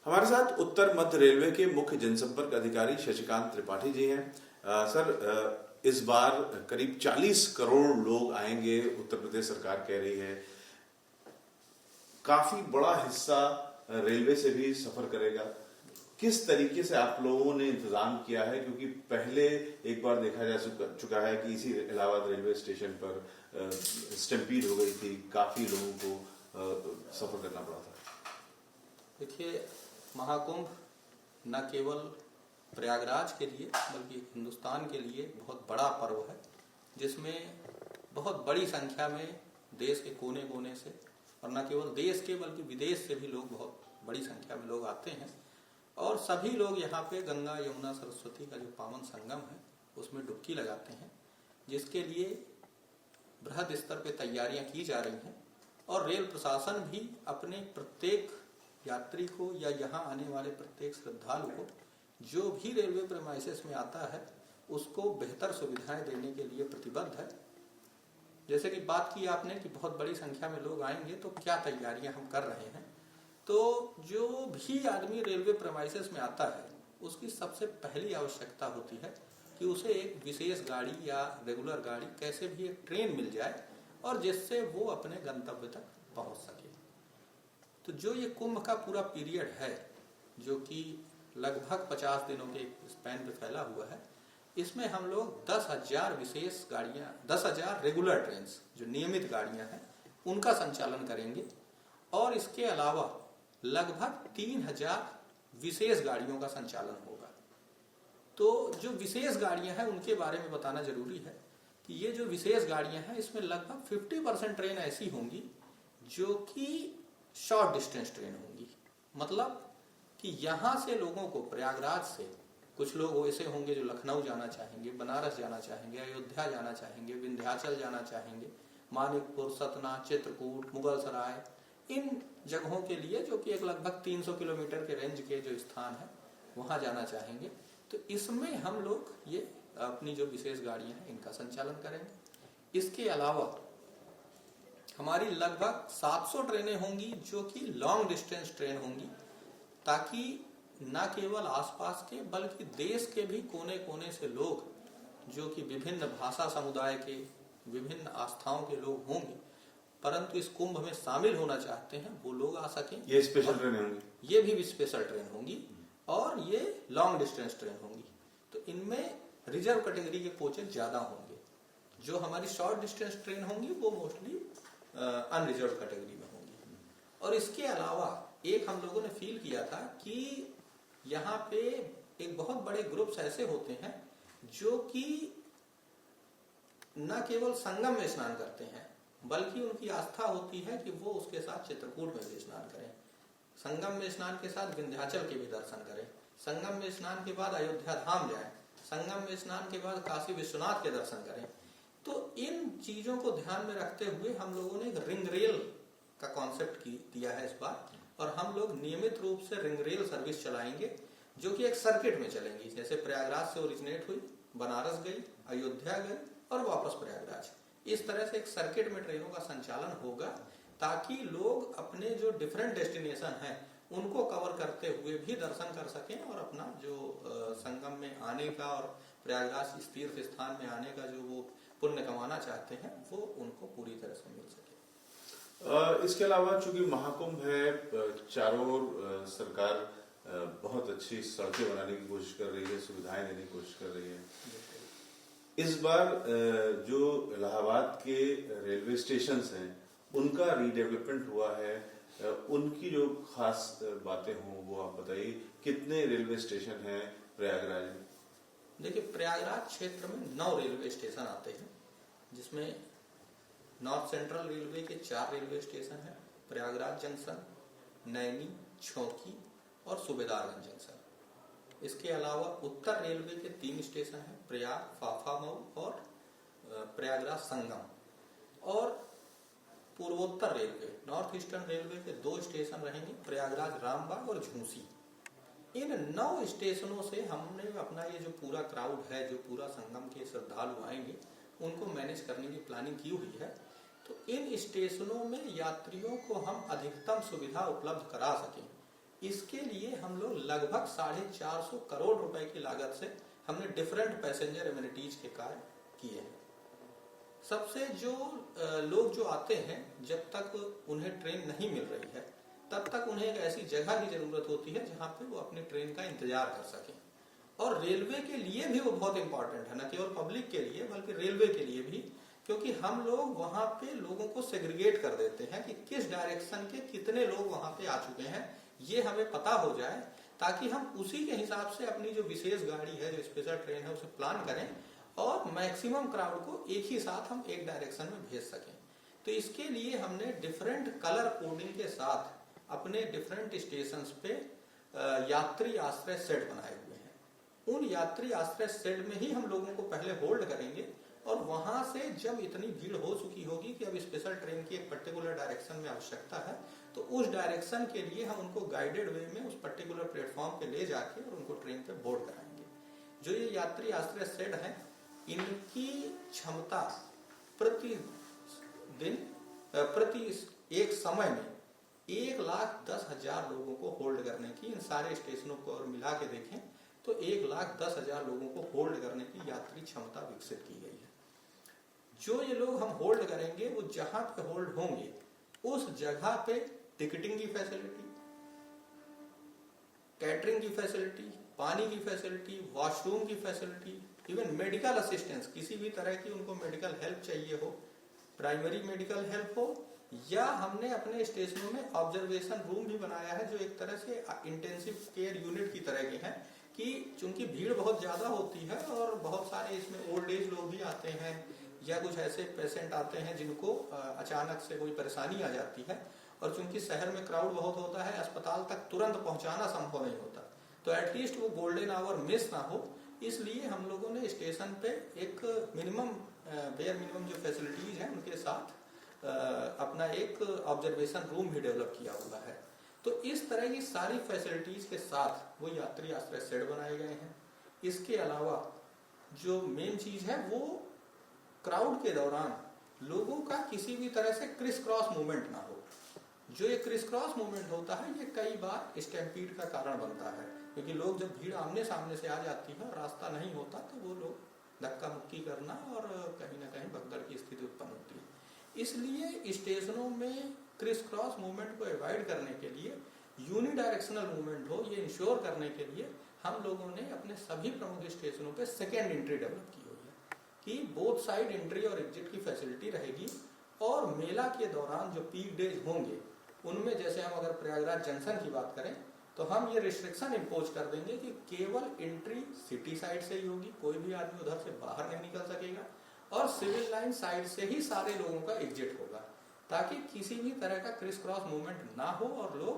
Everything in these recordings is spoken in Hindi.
हमारे साथ उत्तर मध्य रेलवे के मुख्य जनसंपर्क अधिकारी शशिकांत त्रिपाठी जी हैं। सर, इस बार करीब 40 करोड़ लोग आएंगे, उत्तर प्रदेश सरकार कह रही है। काफी बड़ा हिस्सा रेलवे से भी सफर करेगा। किस तरीके से आप लोगों ने इंतजाम किया है, क्योंकि पहले एक बार देखा जा चुका है कि इसी इलाहाबाद रेलवे स्टेशन पर स्टैम्पीड हो गई थी, काफी लोगों को सफर करना पड़ा था। देखिए, महाकुंभ न केवल प्रयागराज के लिए बल्कि हिंदुस्तान के लिए बहुत बड़ा पर्व है, जिसमें बहुत बड़ी संख्या में देश के कोने कोने से, और न केवल देश के बल्कि विदेश से भी लोग, बहुत बड़ी संख्या में लोग आते हैं। और सभी लोग यहाँ पे गंगा यमुना सरस्वती का जो पावन संगम है उसमें डुबकी लगाते हैं, जिसके लिए बृहद स्तर पे तैयारियां की जा रही हैं। और रेल प्रशासन भी अपने प्रत्येक यात्री को या यहाँ आने वाले प्रत्येक श्रद्धालु को जो भी रेलवे प्रेमाइसेस में आता है उसको बेहतर सुविधाएं देने के लिए प्रतिबद्ध है। जैसे कि बात की आपने कि बहुत बड़ी संख्या में लोग आएंगे, तो क्या तैयारियां हम कर रहे हैं। तो जो भी आदमी रेलवे प्रेमाइसेस में आता है उसकी सबसे पहली आवश्यकता होती है कि उसे एक विशेष गाड़ी या रेगुलर गाड़ी, कैसे भी एक ट्रेन मिल जाए और जिससे वो अपने गंतव्य तक पहुंच सके। तो जो ये कुंभ का पूरा पीरियड है, जो कि लगभग 50 दिनों के स्पैन पे फैला हुआ है, इसमें हम लोग 10,000 विशेष गाड़ियां, 10,000 रेगुलर ट्रेन जो नियमित गाड़ियां हैं उनका संचालन करेंगे। और इसके अलावा लगभग 3,000 विशेष गाड़ियों का संचालन होगा। तो जो विशेष गाड़ियां हैं उनके बारे में बताना जरूरी है कि ये जो विशेष गाड़ियां हैं इसमें लगभग 50% ट्रेन ऐसी होंगी जो कि शॉर्ट डिस्टेंस ट्रेन होंगी। मतलब कि यहाँ से लोगों को, प्रयागराज से कुछ लोग ऐसे होंगे जो लखनऊ जाना चाहेंगे, बनारस जाना चाहेंगे, अयोध्या जाना चाहेंगे, विंध्याचल जाना चाहेंगे, मानिकपुर, सतना, चित्रकूट, मुगल सराय, इन जगहों के लिए, जो कि एक लगभग 300 किलोमीटर के रेंज के जो स्थान है वहां जाना चाहेंगे। तो इसमें हम लोग ये अपनी जो विशेष गाड़ियां हैं इनका संचालन करेंगे। इसके अलावा हमारी लगभग 700 ट्रेनें होंगी जो कि लॉन्ग डिस्टेंस ट्रेन होंगी, ताकि न केवल आसपास के बल्कि देश के भी कोने कोने से लोग, जो कि विभिन्न भाषा समुदाय के, विभिन्न आस्थाओं के लोग होंगे, परंतु इस कुंभ में शामिल होना चाहते हैं, वो लोग आ सकें। ये स्पेशल ट्रेन होंगी, ये भी स्पेशल ट्रेन होंगी और ये लॉन्ग डिस्टेंस ट्रेन होंगी। तो इनमें रिजर्व कैटेगरी के कोचेज ज्यादा होंगे। जो हमारी शॉर्ट डिस्टेंस ट्रेन होंगी वो मोस्टली अनरिजर्व कैटेगरी में होंगी। और इसके अलावा एक हम लोगों ने फील किया था कि यहाँ पे एक बहुत बड़े ग्रुप्स ऐसे होते हैं जो कि न केवल संगम में स्नान करते हैं, बल्कि उनकी आस्था होती है कि वो उसके साथ चित्रकूट में भी स्नान करें, संगम में स्नान के साथ विंध्याचल के भी दर्शन करें, संगम में स्नान के बाद अयोध्या धाम जाएं, संगम में स्नान के बाद काशी विश्वनाथ के दर्शन करें। तो इन चीजों को ध्यान में रखते हुए हम लोगों ने एक रिंग रेल का कॉन्सेप्ट दिया है इस बार, और हम लोग नियमित रूप से रिंग रेल सर्विस चलाएंगे जो कि एक सर्किट में चलेंगी। जैसे प्रयागराज से ओरिजिनेट हुई, बनारस गई, अयोध्या गई और वापस प्रयागराज। इस तरह से एक सर्किट में ट्रेनों का संचालन होगा, ताकि लोग अपने जो डिफरेंट डेस्टिनेशन हैं उनको कवर करते हुए भी दर्शन कर सकें और अपना जो संगम में आने का और प्रयागराज इस तीर्थ स्थान में आने का जो वो पुण्य कमाना चाहते हैं वो उनको पूरी तरह से मिल सके। इसके अलावा चूंकि महाकुंभ है, चारों ओर सरकार बहुत अच्छी सड़कें बनाने की कोशिश कर रही है, सुविधाएं देने की कोशिश कर रही है। इस बार जो इलाहाबाद के रेलवे स्टेशन हैं उनका रीडेवलपमेंट हुआ है, उनकी जो खास बातें हों वो आप बताइए। कितने रेलवे स्टेशन हैं प्रयागराज में? देखिए, प्रयागराज क्षेत्र में 9 रेलवे स्टेशन आते हैं, जिसमें नॉर्थ सेंट्रल रेलवे के 4 रेलवे स्टेशन हैं, प्रयागराज जंक्शन, नैनी, छौकी और सूबेदारगंज जंक्शन। इसके अलावा उत्तर रेलवे के 3 स्टेशन हैं, प्रयाग, फाफामऊ और प्रयागराज संगम। और पूर्वोत्तर रेलवे, नॉर्थ ईस्टर्न रेलवे के 2 स्टेशन रहेंगे, प्रयागराज रामबाग और झूसी। इन 9 स्टेशनों से हमने अपना ये जो पूरा क्राउड है, जो पूरा संगम के श्रद्धालु आएंगे, उनको मैनेज करने की प्लानिंग की हुई है। तो इन स्टेशनों में यात्रियों को हम अधिकतम सुविधा उपलब्ध करा सकें, इसके लिए हम लोग लगभग 450 करोड़ रुपए की लागत से हमने डिफरेंट पैसेंजर एमिनिटीज के कार्य किए हैं। सबसे जो लोग जो आते हैं, जब तक उन्हें ट्रेन नहीं मिल रही है तब तक उन्हें एक ऐसी जगह की जरूरत होती है जहां पे वो अपनी ट्रेन का इंतजार कर सकें। और रेलवे के लिए भी वो बहुत इंपॉर्टेंट है, न केवल पब्लिक के लिए बल्कि रेलवे के लिए भी, क्योंकि हम लोग वहां पे लोगों को सेग्रीगेट कर देते हैं कि किस डायरेक्शन के कितने लोग वहां पे आ चुके हैं, ये हमें पता हो जाए, ताकि हम उसी के हिसाब से अपनी जो विशेष गाड़ी है, जो स्पेशल ट्रेन है, उसे प्लान करें और मैक्सिमम क्राउड को एक ही साथ हम एक डायरेक्शन में भेज सकें। तो इसके लिए हमने डिफरेंट कलर कोडिंग के साथ अपने डिफरेंट स्टेशंस पे यात्री आश्रय शेड बनाए हुए हैं। उन यात्री आश्रय शेड में ही हम लोगों को पहले होल्ड करेंगे और वहां से जब इतनी भीड़ हो चुकी होगी कि अब स्पेशल ट्रेन की एक पर्टिकुलर डायरेक्शन में आवश्यकता है, तो उस डायरेक्शन के लिए हम उनको गाइडेड वे में उस पर्टिकुलर प्लेटफॉर्म पे ले जाके और उनको ट्रेन पे बोर्ड कराएंगे। जो ये यात्री आश्रय शेड है, इनकी क्षमता प्रति एक समय में 1,10,000 लोगों को होल्ड करने की, इन सारे स्टेशनों को और मिला के देखें तो 1,10,000 लोगों को होल्ड करने की यात्री क्षमता विकसित की गई है। जो ये लोग हम होल्ड करेंगे, वो जहां पे होल्ड होंगे उस जगह पे टिकटिंग की फैसिलिटी, कैटरिंग की फैसिलिटी, पानी की फैसिलिटी, वॉशरूम की फैसिलिटी, इवन मेडिकल असिस्टेंस, किसी भी तरह की उनको मेडिकल हेल्प चाहिए हो, प्राइमरी मेडिकल हेल्प हो, या हमने अपने स्टेशनों में ऑब्जर्वेशन रूम भी बनाया है जो एक तरह से इंटेंसिव केयर यूनिट की तरह के हैं, कि चूंकि भीड़ बहुत ज्यादा होती है और बहुत सारे इसमें ओल्ड एज लोग भी आते हैं या कुछ ऐसे पेशेंट आते हैं जिनको अचानक से कोई परेशानी आ जाती है, और चूंकि शहर में क्राउड बहुत होता है, अस्पताल तक तुरंत पहुंचाना संभव नहीं होता, तो एटलीस्ट वो गोल्डन आवर मिस ना हो, इसलिए हम लोगों ने स्टेशन पे एक मिनिमम बेयर मिनिमम जो फैसिलिटीज है उनके साथ अपना एक ऑब्जर्वेशन रूम भी डेवलप किया हुआ है। तो इस तरह की सारी फैसिलिटीज के साथ वो यात्री आश्रय शेड बनाए गए हैं। इसके अलावा जो मेन चीज है, वो क्राउड के दौरान लोगों का किसी भी तरह से क्रिस क्रॉस मूवमेंट ना हो। जो ये क्रिस क्रॉस मूवमेंट होता है, ये कई बार स्टैम्पीड का कारण बनता है, क्योंकि लोग जब भीड़ आमने सामने से आ जाती है और रास्ता नहीं होता, तो वो लोग धक्का मुक्की करना और कहीं ना कहीं भगदड़ की स्थिति उत्पन्न होती है। इसलिए स्टेशनों में क्रिस क्रॉस मूवमेंट को अवॉइड करने के लिए, यूनिडायरेक्शनल मूवमेंट हो, ये इंश्योर करने के लिए हम लोगों ने अपने सभी प्रमुख स्टेशनों पे सेकेंड एंट्री डेवलप की हुई है कि बोथ साइड एंट्री और एग्जिट की फैसिलिटी रहेगी। और मेला के दौरान जो पीक डेज होंगे, उनमें जैसे हम अगर प्रयागराज जंक्शन की बात करें, तो हम ये रिस्ट्रिक्शन इम्पोज कर देंगे कि केवल एंट्री सिटी साइड से ही होगी, कोई भी आदमी उधर से बाहर नहीं निकल सकेगा, और सिविल लाइन साइड से ही सारे लोगों का एग्जिट होगा, ताकि किसी भी तरह का क्रिस क्रॉस मूवमेंट ना हो और लोग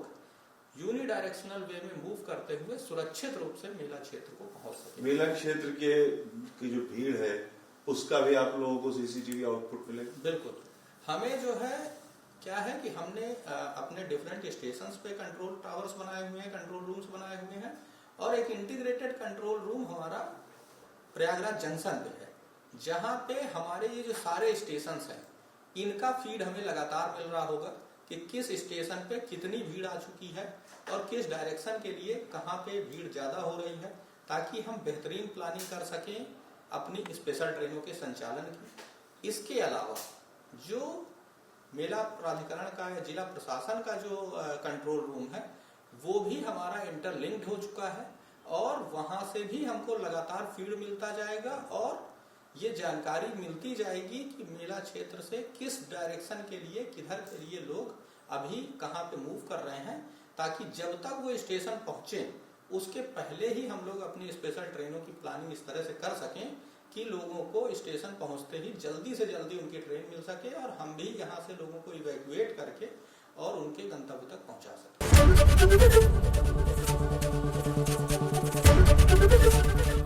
यूनिडायरेक्शनल वे में मूव करते हुए सुरक्षित रूप से मेला क्षेत्र को पहुंच सके। मेला क्षेत्र की जो भीड़ है, उसका भी आप लोगों को सीसीटीवी आउटपुट मिलेगा? बिल्कुल। हमें जो है क्या है कि हमने अपने डिफरेंट स्टेशंस पे कंट्रोल टावर्स बनाए हुए हैं, कंट्रोल रूम्स बनाए हुए हैं, और एक इंटीग्रेटेड कंट्रोल रूम हमारा प्रयागराज जंक्शन पे है, जहां पे हमारे ये जो सारे स्टेशंस हैं, इनका फीड हमें लगातार मिल रहा होगा कि किस स्टेशन पे कितनी भीड़ आ चुकी है और किस डायरेक्शन के लिए कहां पे भीड़ ज्यादा हो रही है, ताकि हम बेहतरीन प्लानिंग कर सकें अपनी स्पेशल ट्रेनों के संचालन की। इसके अलावा जो मेला प्राधिकरण का या जिला प्रशासन का जो कंट्रोल रूम है, वो भी हमारा इंटरलिंक्ड हो चुका है, और वहां से भी हमको लगातार फीड मिलता जाएगा और ये जानकारी मिलती जाएगी कि मेला क्षेत्र से किस डायरेक्शन के लिए, किधर के लिए लोग अभी कहां पे मूव कर रहे हैं, ताकि जब तक वो स्टेशन पहुंचे उसके पहले ही हम लोग अपनी स्पेशल ट्रेनों की प्लानिंग इस तरह से कर सकें कि लोगों को स्टेशन पहुंचते ही जल्दी से जल्दी उनकी ट्रेन मिल सके, और हम भी यहाँ से लोगों को इवैक्यूएट करके और उनके गंतव्य तक पहुंचा सके।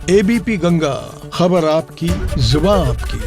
एबीपी गंगा, खबर आपकी, जुबान आपकी।